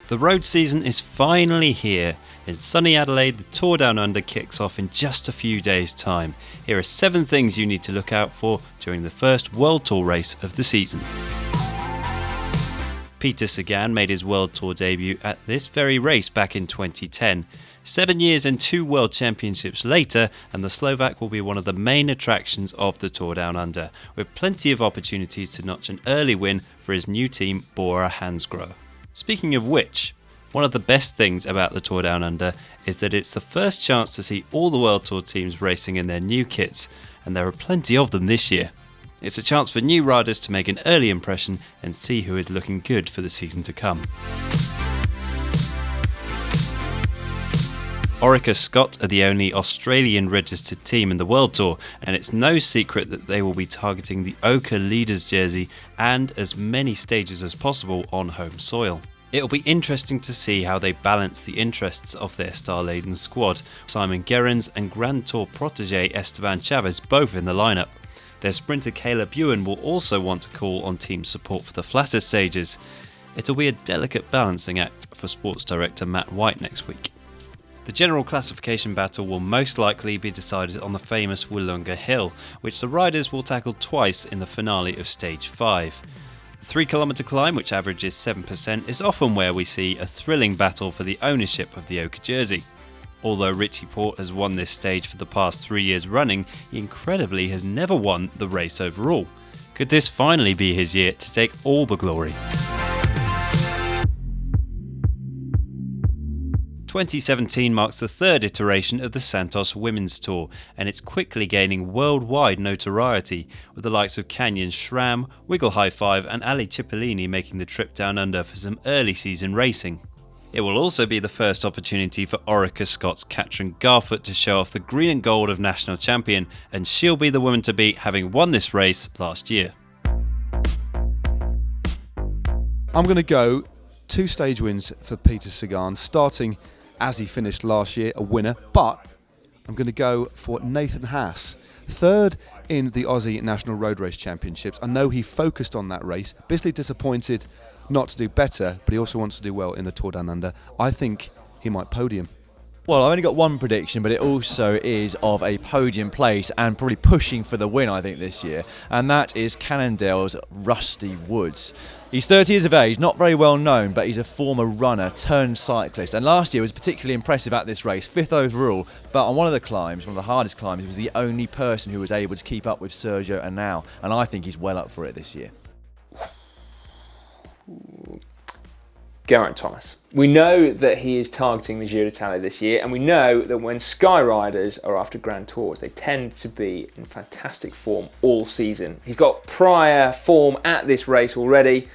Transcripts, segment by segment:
The road season is finally here. In sunny Adelaide, the Tour Down Under kicks off in just a few days' time. Here are 7 things you need to look out for during the first World Tour race of the season. Peter Sagan made his World Tour debut at this very race back in 2010. 7 years and 2 World Championships later, and the Slovak will be one of the main attractions of the Tour Down Under, with plenty of opportunities to notch an early win for his new team, Bora Hansgrohe. Speaking of which, one of the best things about the Tour Down Under is that it's the first chance to see all the World Tour teams racing in their new kits, and there are plenty of them this year. It's a chance for new riders to make an early impression and see who is looking good for the season to come. Orica-Scott are the only Australian registered team in the World Tour, and it's no secret that they will be targeting the Ochre Leaders jersey and as many stages as possible on home soil. It'll be interesting to see how they balance the interests of their star-laden squad. Simon Gerrans and Grand Tour protégé Esteban Chavez both in the lineup. Their sprinter Caleb Ewan will also want to call on team support for the flatter stages. It'll be a delicate balancing act for sports director Matt White next week. The general classification battle will most likely be decided on the famous Wollonga Hill, which the riders will tackle twice in the finale of Stage 5. The 3-kilometre climb, which averages 7%, is often where we see a thrilling battle for the ownership of the ochre jersey. Although Richie Porte has won this stage for the past 3 years running, he incredibly has never won the race overall. Could this finally be his year to take all the glory? 2017 marks the third iteration of the Santos Women's Tour, and it's quickly gaining worldwide notoriety, with the likes of Canyon Schramm, Wiggle High Five and Ali Cipollini making the trip down under for some early season racing. It will also be the first opportunity for Orica-Scott's Katrin Garfoot to show off the green and gold of national champion, and she'll be the woman to beat, having won this race last year. I'm going to go 2 stage wins for Peter Sagan, starting as he finished last year, a winner, but I'm going to go for Nathan Haas, 3rd in the Aussie National Road Race Championships. I know he focused on that race, bitterly disappointed not to do better, but he also wants to do well in the Tour Down Under. I think he might podium. Well, I've only got one prediction, but it also is of a podium place and probably pushing for the win, I think, this year. And that is Cannondale's Rusty Woods. He's 30 years of age, not very well known, but he's a former runner turned cyclist. And last year was particularly impressive at this race, 5th overall. But on one of the climbs, one of the hardest climbs, he was the only person who was able to keep up with Sergio Henao. And I think he's well up for it this year. Geraint Thomas. We know that he is targeting the Giro d'Italia this year, and we know that when Sky riders are after Grand Tours, they tend to be in fantastic form all season. He's got prior form at this race already.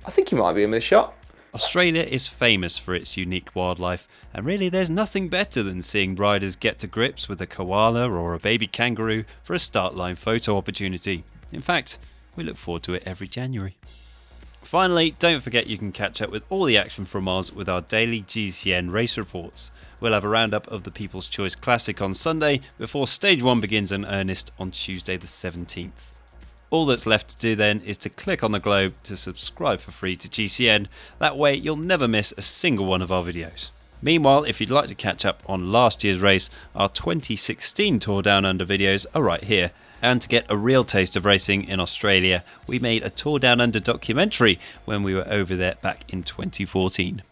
I think he might be in with a shot. Australia is famous for its unique wildlife, and really there's nothing better than seeing riders get to grips with a koala or a baby kangaroo for a start line photo opportunity. In fact, we look forward to it every January. Finally, don't forget you can catch up with all the action from Oz with our daily GCN race reports. We'll have a roundup of the People's Choice Classic on Sunday before Stage 1 begins in earnest on Tuesday the 17th. All that's left to do then is to click on the globe to subscribe for free to GCN. That way you'll never miss a single one of our videos. Meanwhile, if you'd like to catch up on last year's race, our 2016 Tour Down Under videos are right here. And to get a real taste of racing in Australia, we made a Tour Down Under documentary when we were over there back in 2014.